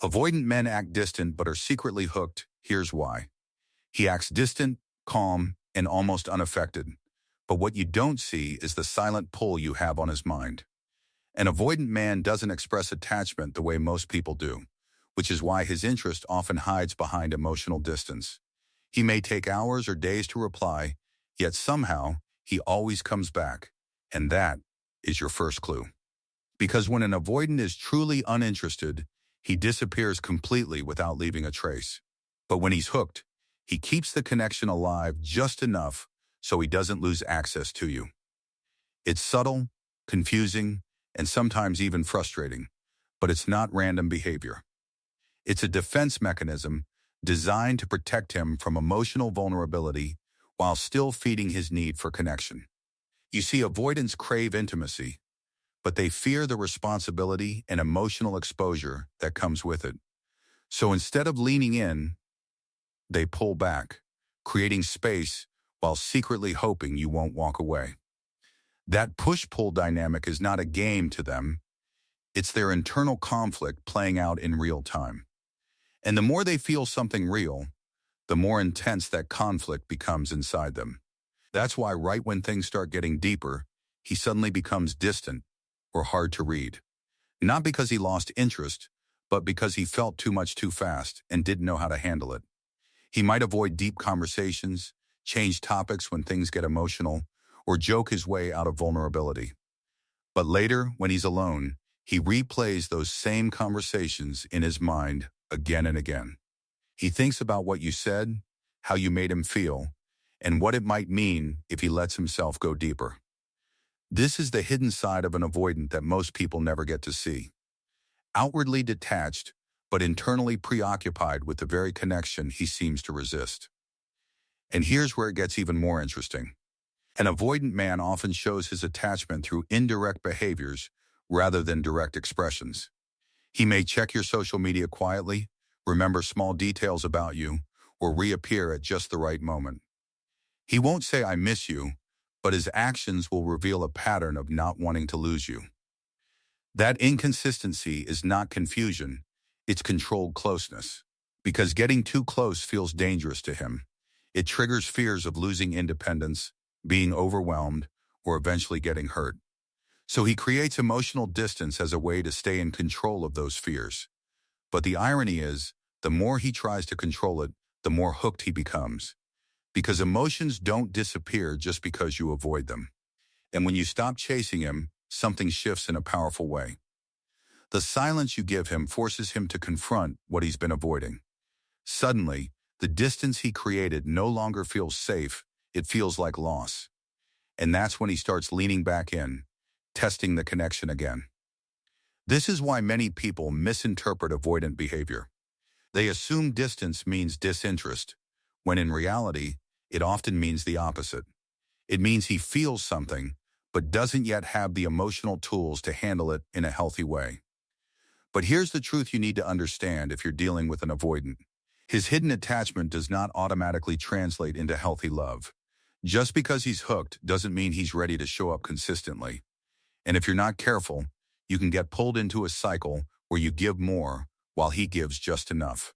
Avoidant men act distant but are secretly hooked. Here's why. He acts distant, calm, and almost unaffected. But what you don't see is the silent pull you have on his mind. An avoidant man doesn't express attachment the way most people do, which is why his interest often hides behind emotional distance. He may take hours or days to reply, yet somehow he always comes back. And that is your first clue. Because when an avoidant is truly uninterested, he disappears completely without leaving a trace. But when he's hooked, he keeps the connection alive just enough so he doesn't lose access to you. It's subtle, confusing, and sometimes even frustrating, but it's not random behavior. It's a defense mechanism designed to protect him from emotional vulnerability while still feeding his need for connection. You see, avoidants crave intimacy, but they fear the responsibility and emotional exposure that comes with it. So instead of leaning in, they pull back, creating space while secretly hoping you won't walk away. That push-pull dynamic is not a game to them. It's their internal conflict playing out in real time. And the more they feel something real, the more intense that conflict becomes inside them. That's why right when things start getting deeper, he suddenly becomes distant or hard to read. Not because he lost interest, but because he felt too much too fast and didn't know how to handle it. He might avoid deep conversations, change topics when things get emotional, or joke his way out of vulnerability. But later, when he's alone, he replays those same conversations in his mind again and again. He thinks about what you said, how you made him feel, and what it might mean if he lets himself go deeper. This is the hidden side of an avoidant that most people never get to see. Outwardly detached, but internally preoccupied with the very connection he seems to resist. And here's where it gets even more interesting. An avoidant man often shows his attachment through indirect behaviors rather than direct expressions. He may check your social media quietly, remember small details about you, or reappear at just the right moment. He won't say, "I miss you," but his actions will reveal a pattern of not wanting to lose you. That inconsistency is not confusion, it's controlled closeness. Because getting too close feels dangerous to him. It triggers fears of losing independence, being overwhelmed, or eventually getting hurt. So he creates emotional distance as a way to stay in control of those fears. But the irony is, the more he tries to control it, the more hooked he becomes. Because emotions don't disappear just because you avoid them. And when you stop chasing him, something shifts in a powerful way. The silence you give him forces him to confront what he's been avoiding. Suddenly, the distance he created no longer feels safe, it feels like loss. And that's when he starts leaning back in, testing the connection again. This is why many people misinterpret avoidant behavior. They assume distance means disinterest, when in reality, it often means the opposite. It means he feels something, but doesn't yet have the emotional tools to handle it in a healthy way. But here's the truth you need to understand if you're dealing with an avoidant. His hidden attachment does not automatically translate into healthy love. Just because he's hooked doesn't mean he's ready to show up consistently. And if you're not careful, you can get pulled into a cycle where you give more while he gives just enough.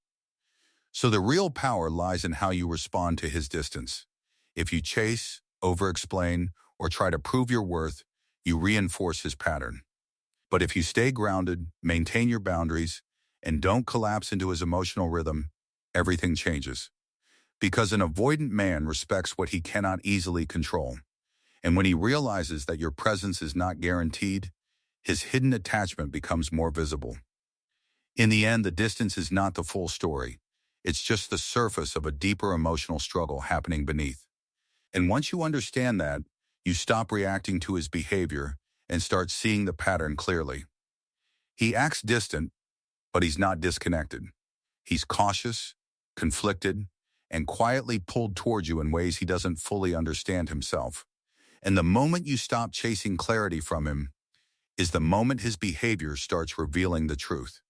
So the real power lies in how you respond to his distance. If you chase, over-explain, or try to prove your worth, you reinforce his pattern. But if you stay grounded, maintain your boundaries, and don't collapse into his emotional rhythm, everything changes. Because an avoidant man respects what he cannot easily control. And when he realizes that your presence is not guaranteed, his hidden attachment becomes more visible. In the end, the distance is not the full story. It's just the surface of a deeper emotional struggle happening beneath. And once you understand that, you stop reacting to his behavior and start seeing the pattern clearly. He acts distant, but he's not disconnected. He's cautious, conflicted, and quietly pulled towards you in ways he doesn't fully understand himself. And the moment you stop chasing clarity from him is the moment his behavior starts revealing the truth.